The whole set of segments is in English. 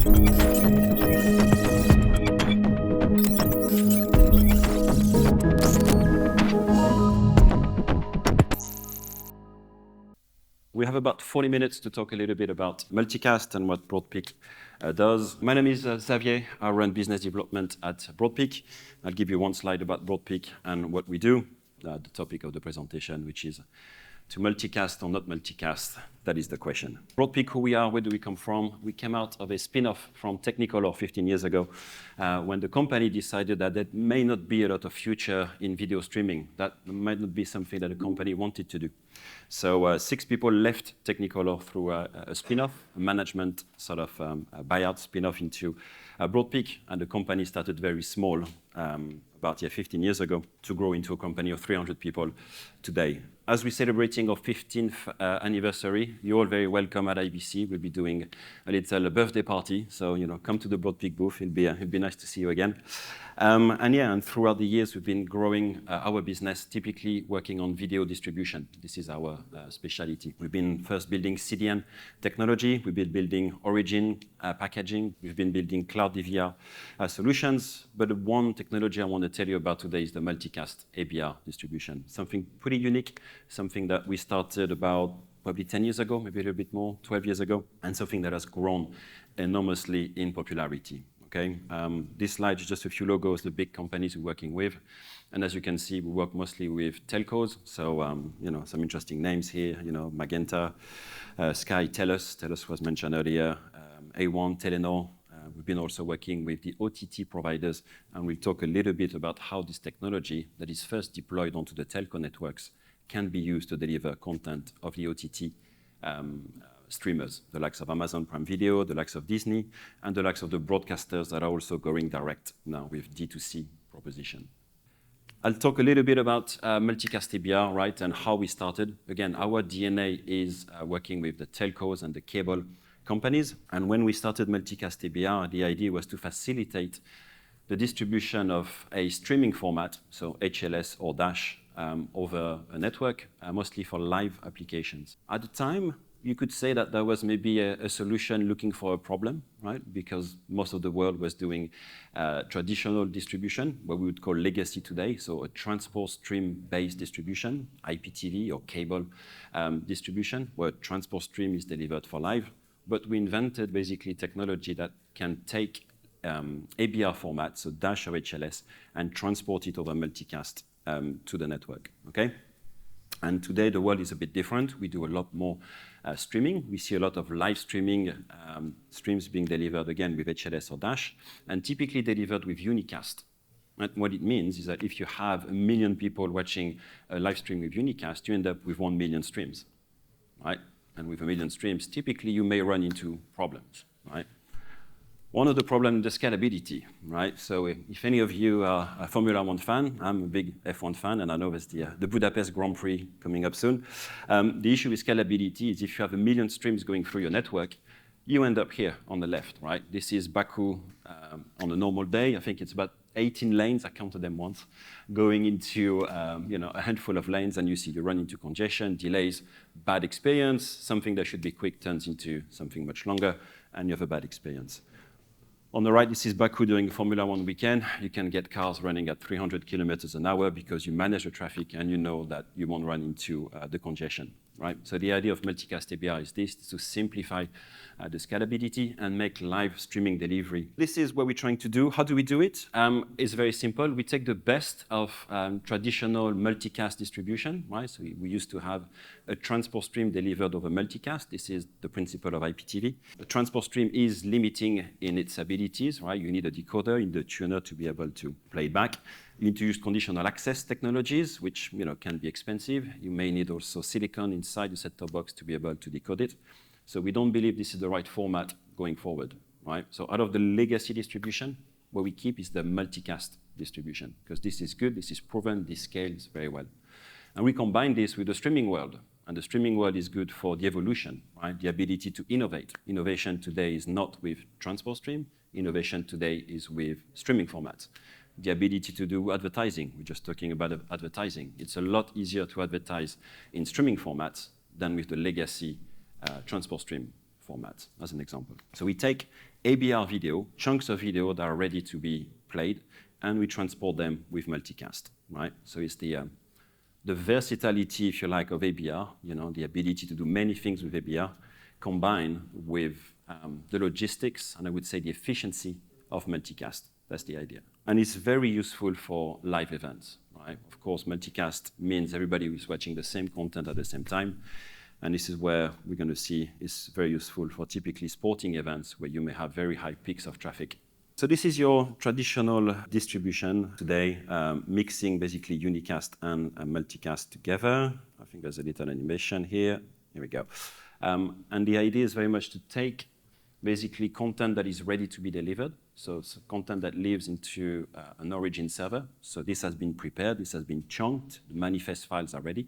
We have about 40 minutes to talk a little bit about multicast and what Broadpeak does. My name is Xavier. I run business development at Broadpeak. I'll give you one slide about Broadpeak and what we do, the topic of the presentation, which is to multicast or not multicast. That is the question. Broadpeak, who we are, where do we come from? We came out of a spin-off from Technicolor 15 years ago when the company decided that there may not be a lot of future in video streaming. That might not be something that the company wanted to do. So 6 people left Technicolor through a spin-off, a management sort of buyout spin-off into Broadpeak, and the company started very small about 15 years ago to grow into a company of 300 people today. As we're celebrating our 15th anniversary, you're all very welcome at IBC. We'll be doing a little birthday party, so come to the Broadpeak booth. It'll be nice to see you again. And throughout the years, we've been growing our business, typically working on video distribution. This is our specialty. We've been first building CDN technology. We've been building origin packaging. We've been building cloud DVR solutions. But the one technology I want to tell you about today is the multicast ABR distribution. Something pretty unique, something that we started about probably 10 years ago, maybe a little bit more, 12 years ago, and something that has grown enormously in popularity. Okay, this slide is just a few logos, the big companies we're working with. And as you can see, we work mostly with telcos. So, some interesting names here, Magenta, Sky, Telus was mentioned earlier, A1, Telenor. We've been also working with the OTT providers, and we'll talk a little bit about how this technology that is first deployed onto the telco networks can be used to deliver content of the OTT streamers, the likes of Amazon Prime Video, the likes of Disney, and the likes of the broadcasters that are also going direct now with D2C proposition. I'll talk a little bit about multicast ABR, right, and how we started. Again, our DNA is working with the telcos and the cable companies. And when we started multicast ABR, the idea was to facilitate the distribution of a streaming format, so HLS or Dash, over a network, mostly for live applications. At the time, you could say that there was maybe a solution looking for a problem, right? Because most of the world was doing traditional distribution, what we would call legacy today, so a transport stream-based distribution, IPTV or cable distribution, where transport stream is delivered for live. But we invented basically technology that can take ABR format, so Dash or HLS, and transport it over multicast to the network, okay? And today, the world is a bit different. We do a lot more streaming. We see a lot of live streaming streams being delivered, again, with HLS or Dash, and typically delivered with unicast. And what it means is that if you have 1 million people watching a live stream with unicast, you end up with 1 million streams, right? And with 1 million streams, typically, you may run into problems, right? One of the problems is the scalability, right? So if any of you are a Formula 1 fan, I'm a big F1 fan, and I know there's the Budapest Grand Prix coming up soon. The issue with scalability is if you have 1 million streams going through your network, you end up here on the left, right? This is Baku on a normal day. I think it's about 18 lanes, I counted them once, going into a handful of lanes, and you run into congestion, delays, bad experience. Something that should be quick turns into something much longer, and you have a bad experience. On the right, this is Baku during Formula 1 weekend. You can get cars running at 300 kilometers an hour because you manage the traffic and you know that you won't run into the congestion, right? So the idea of multicast ABR is this, to simplify the scalability and make live streaming delivery. This is what we're trying to do. How do we do it? It's very simple. We take the best of traditional multicast distribution, right? So we used to have a transport stream delivered over multicast. This is the principle of IPTV. The transport stream is limiting in its abilities, right? You need a decoder in the tuner to be able to play it back. You need to use conditional access technologies, which can be expensive. You may need also silicon inside the set-top box to be able to decode it. So we don't believe this is the right format going forward, right? So out of the legacy distribution, what we keep is the multicast distribution, because this is good, this is proven, this scales very well. And we combine this with the streaming world. And the streaming world is good for the evolution, right? The ability to innovate. Innovation today is not with transport stream. Innovation today is with streaming formats. The ability to do advertising. We're just talking about advertising. It's a lot easier to advertise in streaming formats than with the legacy transport stream formats, as an example. So we take ABR video, chunks of video that are ready to be played, and we transport them with multicast, right? So it's the versatility, if you like, of ABR, the ability to do many things with ABR, combined with the logistics, and I would say the efficiency of multicast. That's the idea. And it's very useful for live events, right? Of course, multicast means everybody is watching the same content at the same time. And this is where we're going to see it's very useful for typically sporting events where you may have very high peaks of traffic. So this is your traditional distribution today, mixing basically unicast and multicast together. I think there's a little animation here. Here we go. And the idea is very much to take basically content that is ready to be delivered. So it's content that lives into an origin server. So this has been prepared, this has been chunked, the manifest files are ready.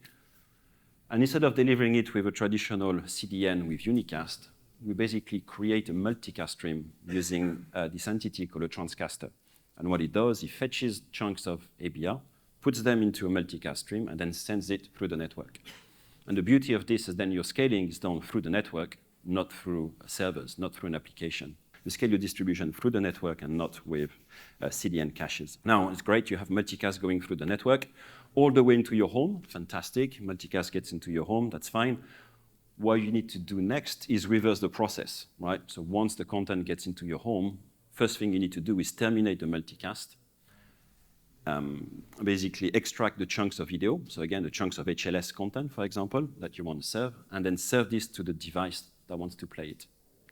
And instead of delivering it with a traditional CDN with unicast, we basically create a multicast stream using this entity called a transcaster. And what it does, it fetches chunks of ABR, puts them into a multicast stream, and then sends it through the network. And the beauty of this is then your scaling is done through the network, not through servers, not through an application. You scale your distribution through the network and not with CDN caches. Now, it's great. You have multicast going through the network all the way into your home. Fantastic. Multicast gets into your home. That's fine. What you need to do next is reverse the process, right? So once the content gets into your home, first thing you need to do is terminate the multicast, basically extract the chunks of video. So again, the chunks of HLS content, for example, that you want to serve, and then serve this to the device that wants to play it.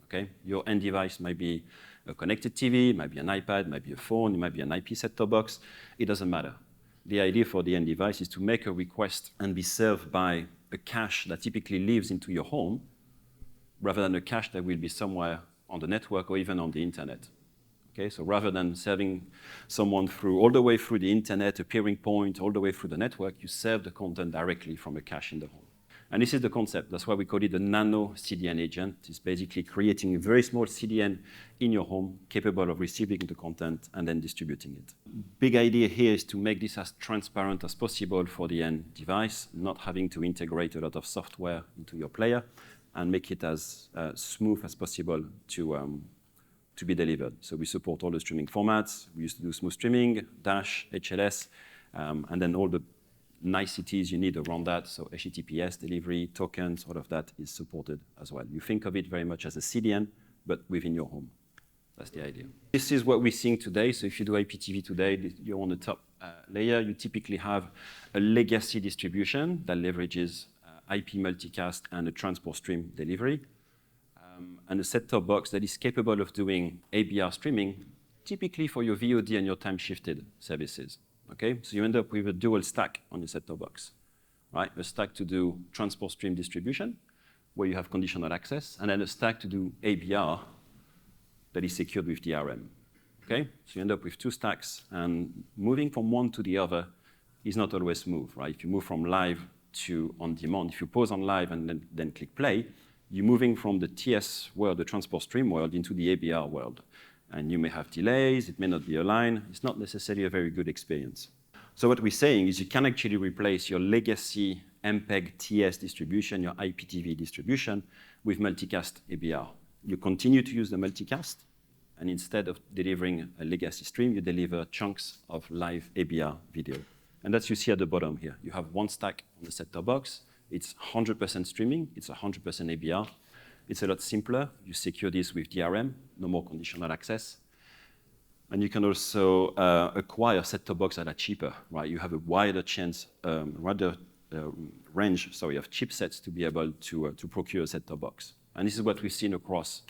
Okay? Your end device might be a connected TV, might be an iPad, might be a phone, it might be an IP set-top box. It doesn't matter. The idea for the end device is to make a request and be served by a cache that typically lives into your home, rather than a cache that will be somewhere on the network or even on the internet. Okay? So rather than serving someone all the way through the internet, a peering point, all the way through the network, you serve the content directly from a cache in the home. And this is the concept. That's why we call it the nano CDN agent. It's basically creating a very small CDN in your home, capable of receiving the content and then distributing it. Big idea here is to make this as transparent as possible for the end device, not having to integrate a lot of software into your player, and make it as smooth as possible to be delivered. So we support all the streaming formats. We used to do smooth streaming, Dash, HLS, and then all the niceties you need around that. So HTTPS, delivery, tokens, all of that is supported as well. You think of it very much as a CDN, but within your home. That's the idea. This is what we're seeing today. So if you do IPTV today, you're on the top layer. You typically have a legacy distribution that leverages IP multicast and a transport stream delivery, and a set-top box that is capable of doing ABR streaming, typically for your VOD and your time-shifted services. Okay, so you end up with a dual stack on your set-top box, right? A stack to do transport stream distribution, where you have conditional access, and then a stack to do ABR that is secured with DRM. Okay, so you end up with two stacks, and moving from one to the other is not always smooth, right? If you move from live to on-demand, if you pause on live and then click play, you're moving from the TS world, the transport stream world, into the ABR world. And you may have delays, it may not be aligned. It's not necessarily a very good experience. So what we're saying is you can actually replace your legacy MPEG TS distribution, your IPTV distribution, with multicast ABR. You continue to use the multicast, and instead of delivering a legacy stream, you deliver chunks of live ABR video. And that's you see at the bottom here. You have one stack on the set-top box. It's 100% streaming. It's 100% ABR. It's a lot simpler. You secure this with DRM, no more conditional access. And you can also acquire set-top boxes that are cheaper, right? You have a wider range of chipsets to be able to procure a set-top box. And this is what we've seen across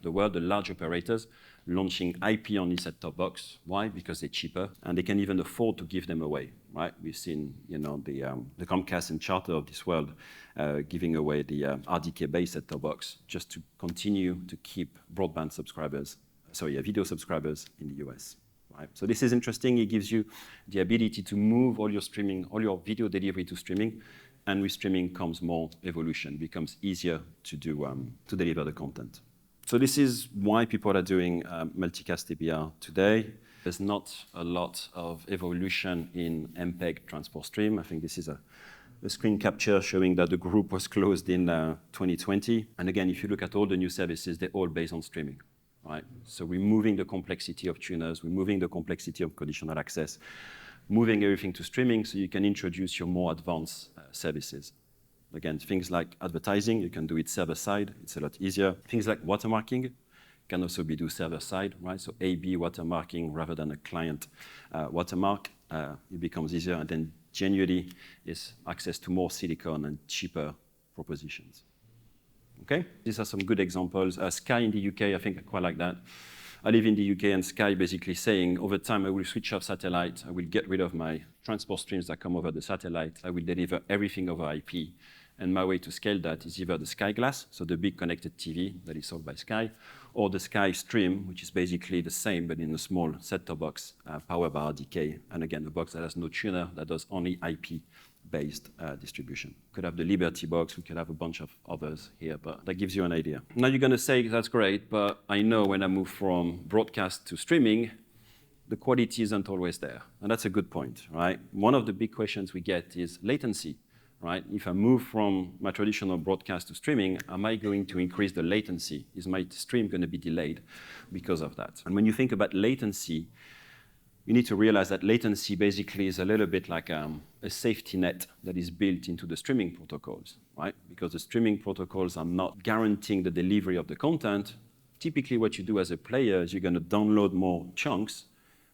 the world, the large operators launching IP-only set-top box. Why? Because they're cheaper, and they can even afford to give them away, right? We've seen, the Comcast and Charter of this world giving away the RDK-based set-top box just to continue to keep broadband subscribers, video subscribers in the US. Right? So this is interesting. It gives you the ability to move all your streaming, all your video delivery to streaming, and with streaming comes more evolution. It becomes easier to deliver the content. So this is why people are doing multicast ABR today. There's not a lot of evolution in MPEG transport stream. I think this is a screen capture showing that the group was closed in 2020. And again, if you look at all the new services, they're all based on streaming. right? So removing the complexity of tuners, removing the complexity of conditional access, moving everything to streaming so you can introduce your more advanced services. Again, things like advertising, you can do it server-side. It's a lot easier. Things like watermarking can also be do server-side, right? So A/B watermarking rather than a client watermark. It becomes easier, and then genuinely is access to more silicon and cheaper propositions. Okay, these are some good examples. Sky in the UK, I think I quite like that. I live in the UK, and Sky basically saying, over time, I will switch off satellite. I will get rid of my transport streams that come over the satellite. I will deliver everything over IP. And my way to scale that is either the Sky Glass, so the big connected TV that is sold by Sky, or the Sky Stream, which is basically the same, but in a small set-top box, powered by RDK. And again, a box that has no tuner, that does only IP-based distribution. Could have the Liberty box, we could have a bunch of others here, but that gives you an idea. Now you're gonna say, that's great, but I know when I move from broadcast to streaming, the quality isn't always there. And that's a good point, right? One of the big questions we get is latency. Right? If I move from my traditional broadcast to streaming, am I going to increase the latency? Is my stream going to be delayed because of that? And when you think about latency, you need to realize that latency basically is a little bit like a safety net that is built into the streaming protocols, right? Because the streaming protocols are not guaranteeing the delivery of the content. Typically what you do as a player is you're going to download more chunks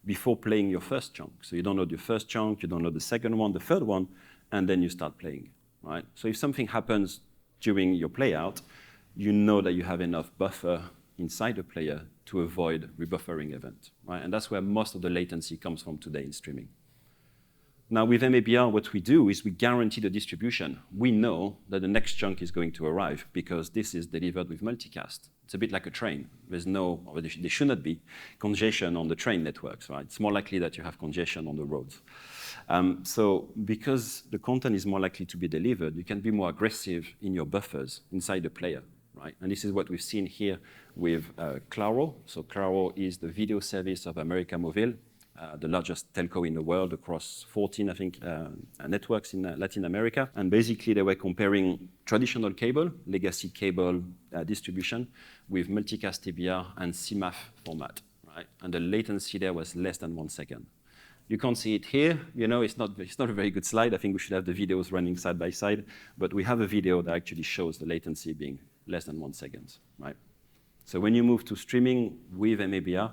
before playing your first chunk. So you download your first chunk, you download the second one, the third one, and then you start playing, right? So if something happens during your play out, you know that you have enough buffer inside the player to avoid rebuffering event, right? And that's where most of the latency comes from today in streaming. Now with MABR, what we do is we guarantee the distribution. We know that the next chunk is going to arrive because this is delivered with multicast. It's a bit like a train. There's no, or there should not be, congestion on the train networks, right? It's more likely that you have congestion on the roads. So because the content is more likely to be delivered, you can be more aggressive in your buffers inside the player, right? And this is what we've seen here with Claro. So Claro is the video service of América Móvil, the largest telco in the world across 14, I think, networks in Latin America. And basically they were comparing traditional cable, legacy cable distribution with multicast TBR and CMAF format, right? And the latency there was less than 1 second. You can't see it here. You know, it's not a very good slide. I think we should have the videos running side by side. But we have a video that actually shows the latency being less than 1 second, right? So when you move to streaming with MABR,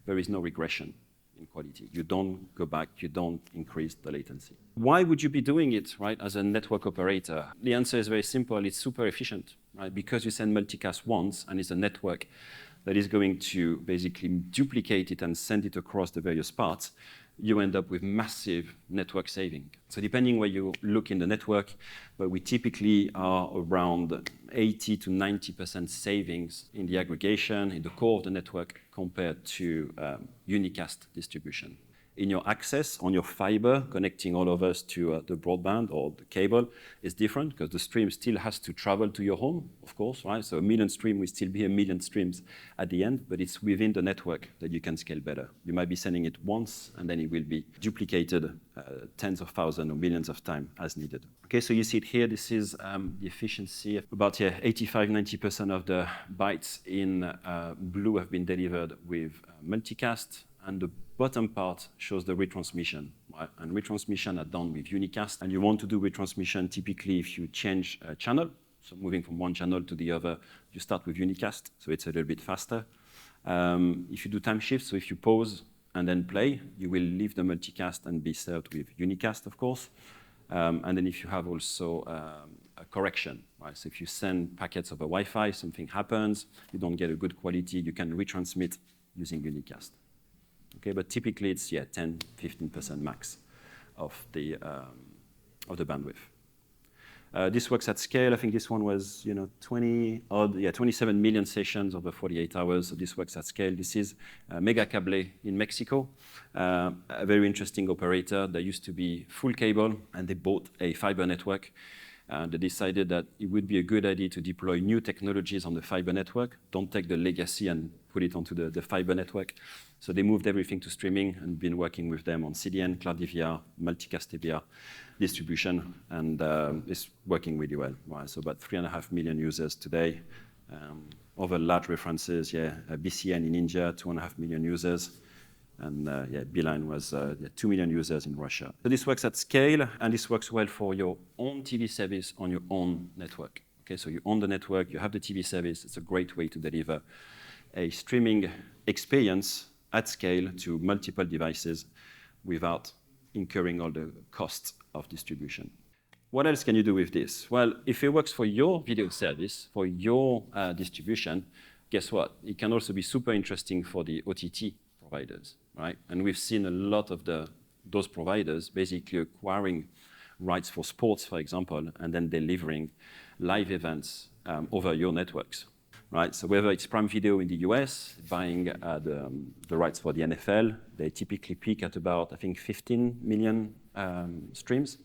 there is no regression in quality. You don't go back. You don't increase the latency. Why would you be doing it, right, as a network operator? The answer is very simple. It's super efficient, right? Because you send multicast once, and it's a network that is going to basically duplicate it and send it across the various parts, you end up with massive network saving. So depending where you look in the network, but we typically are around 80 to 90% savings in the aggregation, in the core of the network, compared to unicast distribution. In your access on your fiber, connecting all of us to the broadband or the cable is different because the stream still has to travel to your home, of course, right? So 1 million stream will still be 1 million streams at the end, but it's within the network that you can scale better. You might be sending it once, and then it will be duplicated tens of thousands or millions of times as needed. Okay, so you see it here. This is the efficiency. About 85–90% of the bytes in blue have been delivered with multicast, and the bottom part shows the retransmission, right? And retransmission are done with unicast. And you want to do retransmission typically if you change a channel. So moving from one channel to the other, you start with unicast, so it's a little bit faster. If you do time shift, so if you pause and then play, you will leave the multicast and be served with unicast, of course. And then if you have also a correction, right? So if you send packets over Wi-Fi, something happens, you don't get a good quality, you can retransmit using unicast. Okay, but typically it's 10–15% max of the bandwidth. This works at scale. I think this one was 27 million sessions over 48 hours. So this works at scale. This is Megacable in Mexico, a very interesting operator. They used to be full cable, and they bought a fiber network. They decided that it would be a good idea to deploy new technologies on the fiber network. Don't take the legacy and put it onto the fiber network. So they moved everything to streaming and been working with them on CDN, Cloud DVR, multicast DVR distribution, and it's working really well. Right? So about 3.5 million users today. Other large references, BCN in India, 2.5 million users. And Beeline was 2 million users in Russia. So this works at scale, and this works well for your own TV service on your own network. Okay, so you own the network, you have the TV service. It's a great way to deliver a streaming experience at scale to multiple devices without incurring all the costs of distribution. What else can you do with this? Well, if it works for your video service, for your distribution, guess what? It can also be super interesting for the OTT providers, right? And we've seen a lot of those providers basically acquiring rights for sports, for example, and then delivering live events over your networks, right? So whether it's Prime Video in the US, buying the rights for the NFL, they typically peak at about, I think, 15 million streams.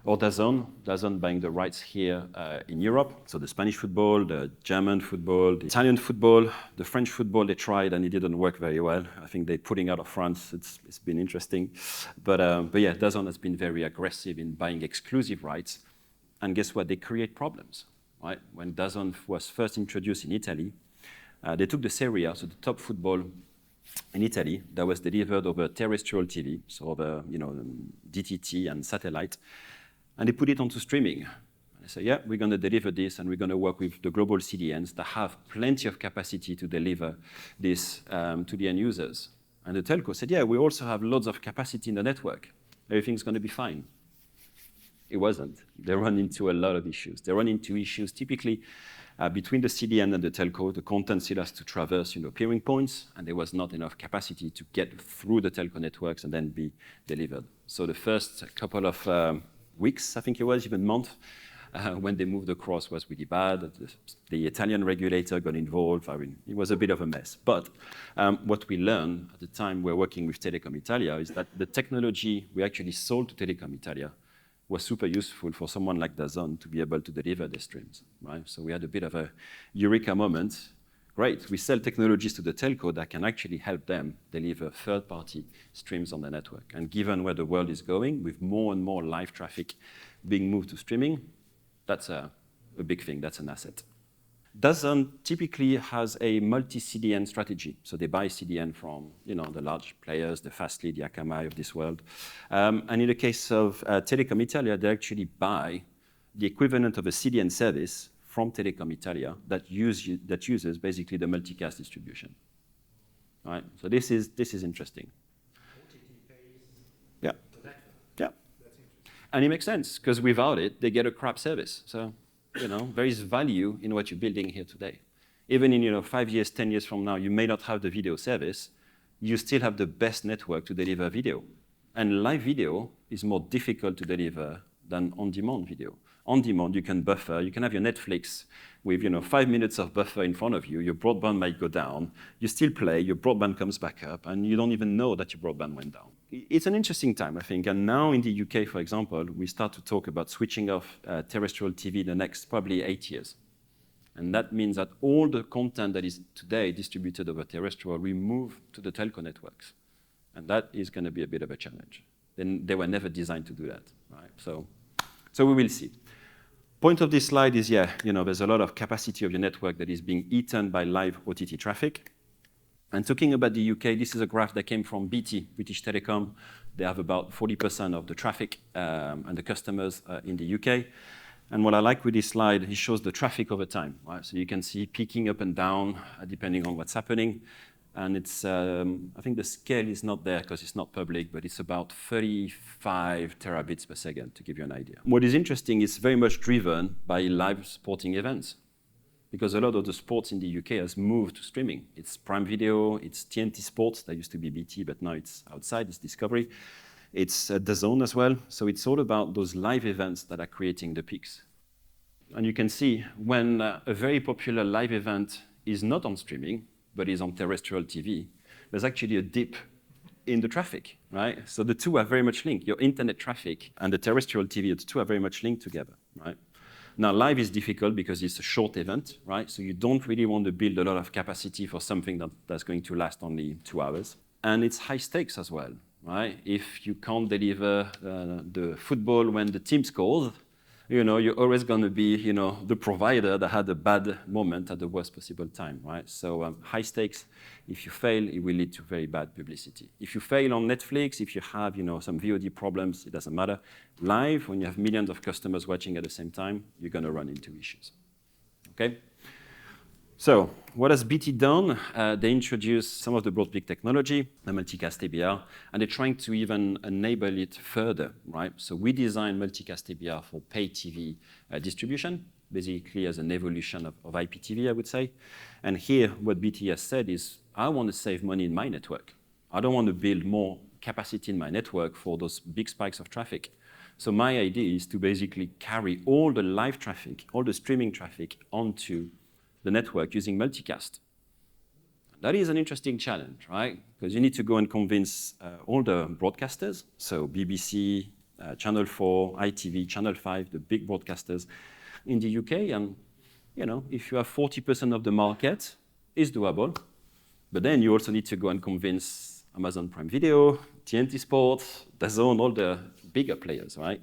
Or DAZN buying the rights here in Europe. So the Spanish football, the German football, the Italian football, the French football, they tried and it didn't work very well. I think they're pulling out of France. It's been interesting. But yeah, DAZN has been very aggressive in buying exclusive rights. And guess what? They create problems, right? When DAZN was first introduced in Italy, they took the Serie A, so the top football in Italy, that was delivered over terrestrial TV, so over DTT and satellite. And they put it onto streaming. They say, yeah, we're going to deliver this, and we're going to work with the global CDNs that have plenty of capacity to deliver this to the end users. And the telco said, yeah, we also have loads of capacity in the network. Everything's going to be fine. It wasn't. They run into a lot of issues. They run into issues typically between the CDN and the telco. The content still has to traverse peering points, and there was not enough capacity to get through the telco networks and then be delivered. So the first couple of weeks, I think it was, even month, when they moved across was really bad. The Italian regulator got involved. I mean, it was a bit of a mess. But what we learned at the time we're working with Telecom Italia is that the technology we actually sold to Telecom Italia was super useful for someone like DAZN to be able to deliver their streams, right? So we had a bit of a eureka moment. Great, we sell technologies to the telco that can actually help them deliver third-party streams on the network. And given where the world is going, with more and more live traffic being moved to streaming, that's a big thing, that's an asset. DAZN typically has a multi-CDN strategy. So they buy CDN from the large players, the Fastly, the Akamai of this world. And in the case of Telecom Italia, they actually buy the equivalent of a CDN service from Telecom Italia that uses basically the multicast distribution. All right? So this is interesting. Yeah. Yeah. And it makes sense, because without it, they get a crap service. So, there is value in what you're building here today. Even in 5 years, 10 years from now, you may not have the video service. You still have the best network to deliver video. And live video is more difficult to deliver than on-demand video. On demand, you can buffer. You can have your Netflix with 5 minutes of buffer in front of you. Your broadband might go down. You still play. Your broadband comes back up, and you don't even know that your broadband went down. It's an interesting time, I think. And now in the UK, for example, we start to talk about switching off terrestrial TV the next probably 8 years. And that means that all the content that is today distributed over terrestrial will move to the telco networks. And that is going to be a bit of a challenge. Then they were never designed to do that, right? So we will see. Point of this slide is, there's a lot of capacity of your network that is being eaten by live OTT traffic. And talking about the UK, this is a graph that came from BT, British Telecom. They have about 40% of the traffic and the customers in the UK. And what I like with this slide, it shows the traffic over time, right? So you can see peaking up and down depending on what's happening. And it's, I think the scale is not there because it's not public, but it's about 35 terabits per second, to give you an idea. What is interesting is very much driven by live sporting events, because a lot of the sports in the UK has moved to streaming. It's Prime Video, it's TNT Sports, that used to be BT, but now it's outside, it's Discovery. It's DAZN as well. So it's all about those live events that are creating the peaks. And you can see when a very popular live event is not on streaming, but is on terrestrial TV, there's actually a dip in the traffic, right? So the two are very much linked. Your internet traffic and the terrestrial TV, the two are very much linked together, right? Now, live is difficult because it's a short event, right? So you don't really want to build a lot of capacity for something that's going to last only 2 hours. And it's high stakes as well, right? If you can't deliver the football when the team scores, you're always going to be, the provider that had a bad moment at the worst possible time, right? So high stakes. If you fail, it will lead to very bad publicity. If you fail on Netflix, if you have, some VOD problems, it doesn't matter. Live, when you have millions of customers watching at the same time, you're going to run into issues. Okay? So what has BT done? They introduced some of the Broadpeak technology, the multicast ABR, and they're trying to even enable it further, right? So we designed multicast ABR for pay TV distribution, basically as an evolution of IPTV, I would say. And here, what BT has said is, I want to save money in my network. I don't want to build more capacity in my network for those big spikes of traffic. So my idea is to basically carry all the live traffic, all the streaming traffic onto the network using multicast. That is an interesting challenge, right? Because you need to go and convince all the broadcasters, so BBC, Channel 4, ITV, Channel 5, the big broadcasters in the UK. And, if you have 40% of the market, it's doable. But then you also need to go and convince Amazon Prime Video, TNT Sports, DAZN, all the bigger players, right?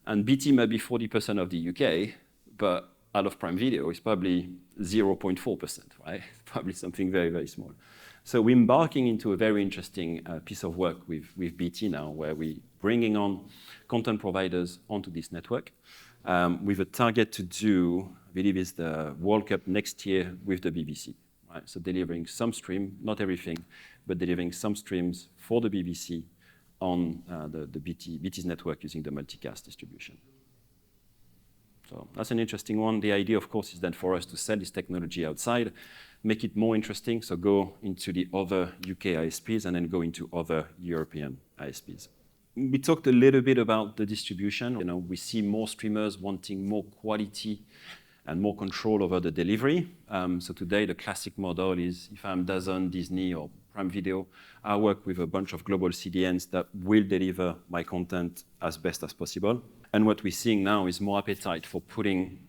And BT may be 40% of the UK, but out of Prime Video is probably 0.4%, right? Probably something very, very small. So we're embarking into a very interesting piece of work with BT now, where we're bringing on content providers onto this network with a target to do, I believe it's the World Cup next year with the BBC, right? So delivering some stream, not everything, but delivering some streams for the BBC on the BT's network using the multicast distribution. So that's an interesting one. The idea, of course, is then for us to sell this technology outside, make it more interesting, so go into the other UK ISPs and then go into other European ISPs. We talked a little bit about the distribution. We see more streamers wanting more quality and more control over the delivery. So today, the classic model is if I'm DAZN, Disney, or Prime Video, I work with a bunch of global CDNs that will deliver my content as best as possible. And what we're seeing now is more appetite for putting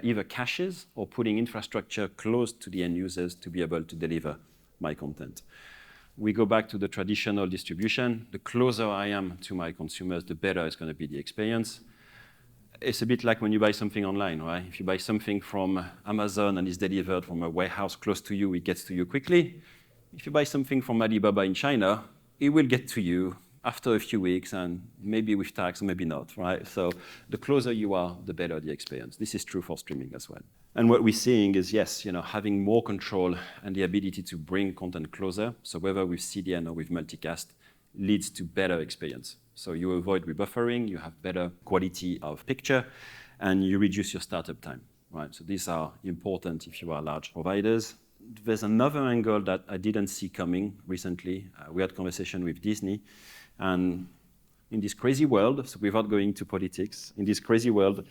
either caches or putting infrastructure close to the end users to be able to deliver my content. We go back to the traditional distribution. The closer I am to my consumers, the better it's going to be the experience. It's a bit like when you buy something online, right? If you buy something from Amazon and it's delivered from a warehouse close to you, it gets to you quickly. If you buy something from Alibaba in China, it will get to you after a few weeks, and maybe with tax, maybe not, right? So the closer you are, the better the experience. This is true for streaming as well. And what we're seeing is, yes, having more control and the ability to bring content closer, so whether with CDN or with multicast, leads to better experience. So you avoid rebuffering, you have better quality of picture, and you reduce your startup time, right? So these are important if you are large providers. There's another angle that I didn't see coming recently. We had a conversation with Disney, and in this crazy world, so without going to politics, in this crazy world,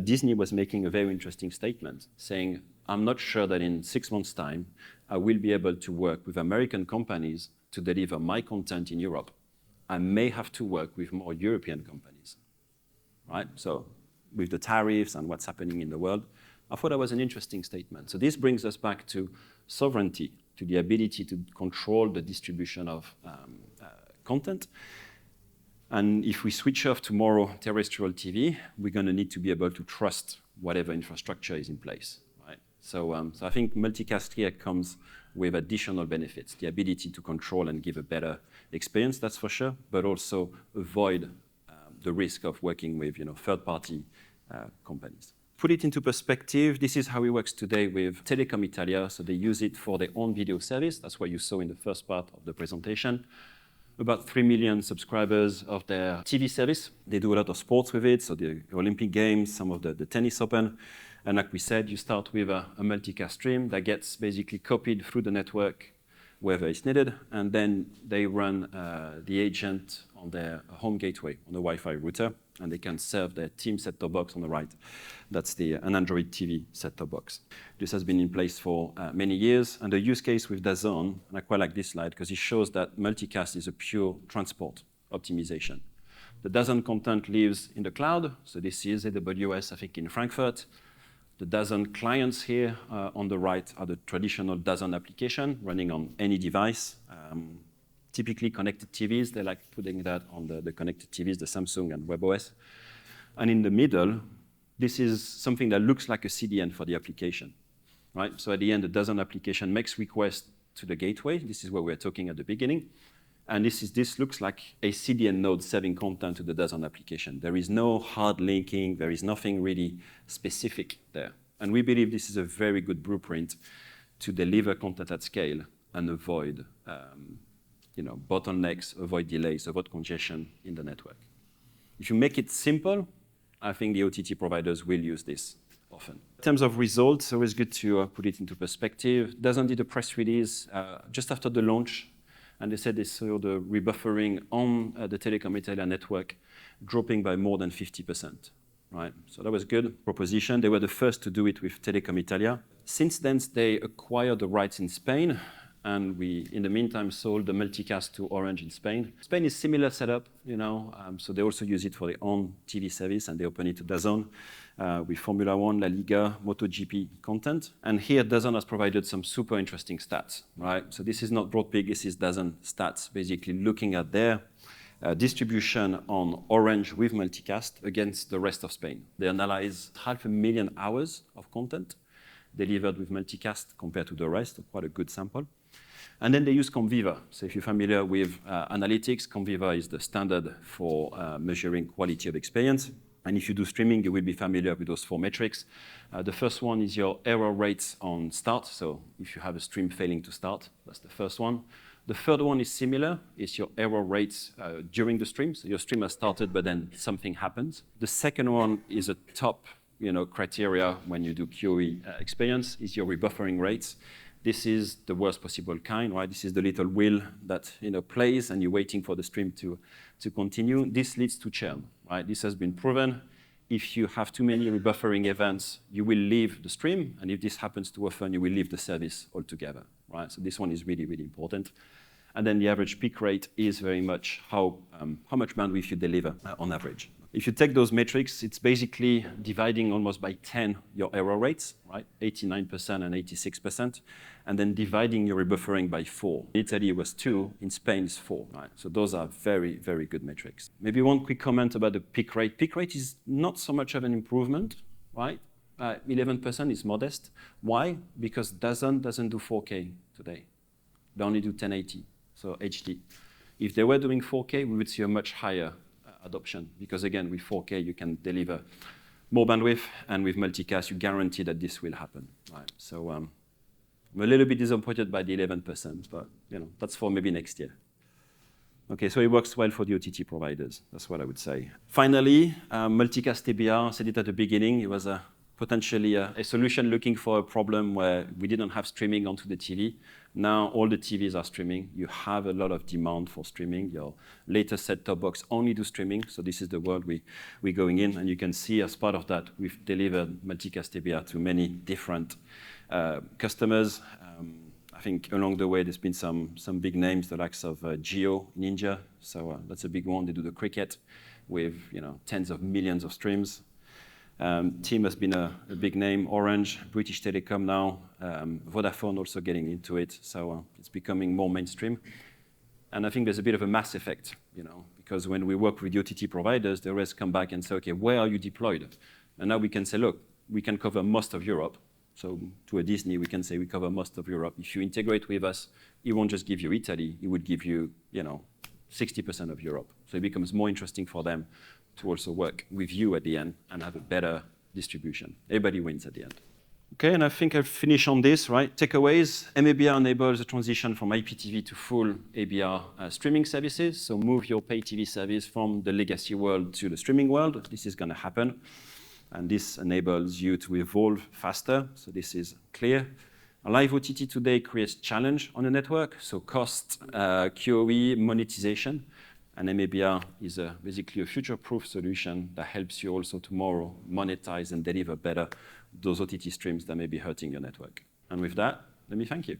Disney was making a very interesting statement, saying, I'm not sure that in 6 months' time, I will be able to work with American companies to deliver my content in Europe. I may have to work with more European companies, right? So with the tariffs and what's happening in the world, I thought that was an interesting statement. So this brings us back to sovereignty, to the ability to control the distribution of content. And if we switch off tomorrow terrestrial TV, we're going to need to be able to trust whatever infrastructure is in place, right? So I think multicast here comes with additional benefits, the ability to control and give a better experience, that's for sure, but also avoid the risk of working with third-party companies. Put it into perspective, this is how it works today with Telecom Italia. So they use it for their own video service. That's what you saw in the first part of the presentation. About 3 million subscribers of their TV service. They do a lot of sports with it, so the Olympic Games, some of the tennis open. And like we said, you start with a multicast stream that gets basically copied through the network wherever it's needed, and then they run the agent on their home gateway, on the Wi-Fi router, and they can serve their team set-top box on the right. That's an Android TV set-top box. This has been in place for many years, and the use case with DAZN, and I quite like this slide because it shows that multicast is a pure transport optimization. The DAZN content lives in the cloud, so this is AWS, I think, in Frankfurt. The DAZN clients here on the right are the traditional DAZN application running on any device. Typically connected TVs, they like putting that on the connected TVs, the Samsung and WebOS. And in the middle, This is something that looks like a CDN for the application, right? So at the end, the DAZN application makes requests to the gateway. This is what we were talking at the beginning. And this looks like a CDN node serving content to the DAZN application. There is no hard linking. There is nothing really specific there. And we believe this is a very good blueprint to deliver content at scale and avoid bottlenecks, avoid delays, avoid congestion in the network. If you make it simple, I think the OTT providers will use this often. In terms of results, it's always good to put it into perspective. DAZN did a press release just after the launch, and they said they saw the rebuffering on the Telecom Italia network dropping by more than 50%. Right? So that was a good proposition. They were the first to do it with Telecom Italia. Since then, they acquired the rights in Spain, and we, in the meantime, sold the multicast to Orange in Spain. Spain is similar setup, so they also use it for their own TV service, and they open it to DAZN with Formula One, La Liga, MotoGP content. And here, DAZN has provided some super interesting stats, right? So this is not Broadpeak, this is DAZN stats, basically looking at their distribution on Orange with multicast against the rest of Spain. They analyze 500,000 hours of content delivered with multicast compared to the rest, quite a good sample. And then they use Conviva. So if you're familiar with analytics, Conviva is the standard for measuring quality of experience. And if you do streaming, you will be familiar with those 4 metrics. The first one is your error rates on start. So if you have a stream failing to start, that's the first one. The third one is similar. It's your error rates during the stream. So your stream has started, but then something happens. The second one is a top criteria when you do QoE experience, is your rebuffering rates. This is the worst possible kind, right? This is the little wheel that plays, and you're waiting for the stream to continue. This leads to churn, right? This has been proven. If you have too many rebuffering events, you will leave the stream, and if this happens too often, you will leave the service altogether, right? So this one is really, really important. And then the average peak rate is very much how much bandwidth you deliver on average. If you take those metrics, it's basically dividing almost by 10 your error rates, right? 89% and 86%, and then dividing your rebuffering by 4. In Italy, it was 2. In Spain, it's 4. Right? So those are very, very good metrics. Maybe one quick comment about the peak rate. Peak rate is not so much of an improvement, right? 11% is modest. Why? Because DAZN doesn't do 4K today. They only do 1080, so HD. If they were doing 4K, we would see a much higher adoption, because again, with 4K, you can deliver more bandwidth, and with multicast, you guarantee that this will happen. Right? So I'm a little bit disappointed by the 11%, but that's for maybe next year. Okay, so it works well for the OTT providers. That's what I would say. Finally, multicast ABR, I said it at the beginning, it was potentially a solution looking for a problem where we didn't have streaming onto the TV. Now all the TVs are streaming. You have a lot of demand for streaming. Your latest set-top box only do streaming. So this is the world we're going in. And you can see as part of that, we've delivered multicast ABR to many different customers. I think along the way, there's been some big names, the likes of Jio in India. So that's a big one. They do the cricket with tens of millions of streams. Team has been a big name, Orange, British Telecom now, Vodafone also getting into it, so it's becoming more mainstream. And I think there's a bit of a mass effect, because when we work with the OTT providers, they always come back and say, okay, where are you deployed? And now we can say, look, we can cover most of Europe. So to a Disney, we can say we cover most of Europe. If you integrate with us, it won't just give you Italy, it would give you, 60% of Europe. So it becomes more interesting for them to also work with you at the end and have a better distribution. Everybody wins at the end. Okay, and I think I'll finish on this, right? Takeaways. MABR enables a transition from IPTV to full ABR streaming services. So move your pay TV service from the legacy world to the streaming world. This is going to happen. And this enables you to evolve faster. So this is clear. A live OTT today creates challenge on the network. So cost, QoE, monetization. And MABR is basically a future-proof solution that helps you also tomorrow monetize and deliver better those OTT streams that may be hurting your network. And with that, let me thank you.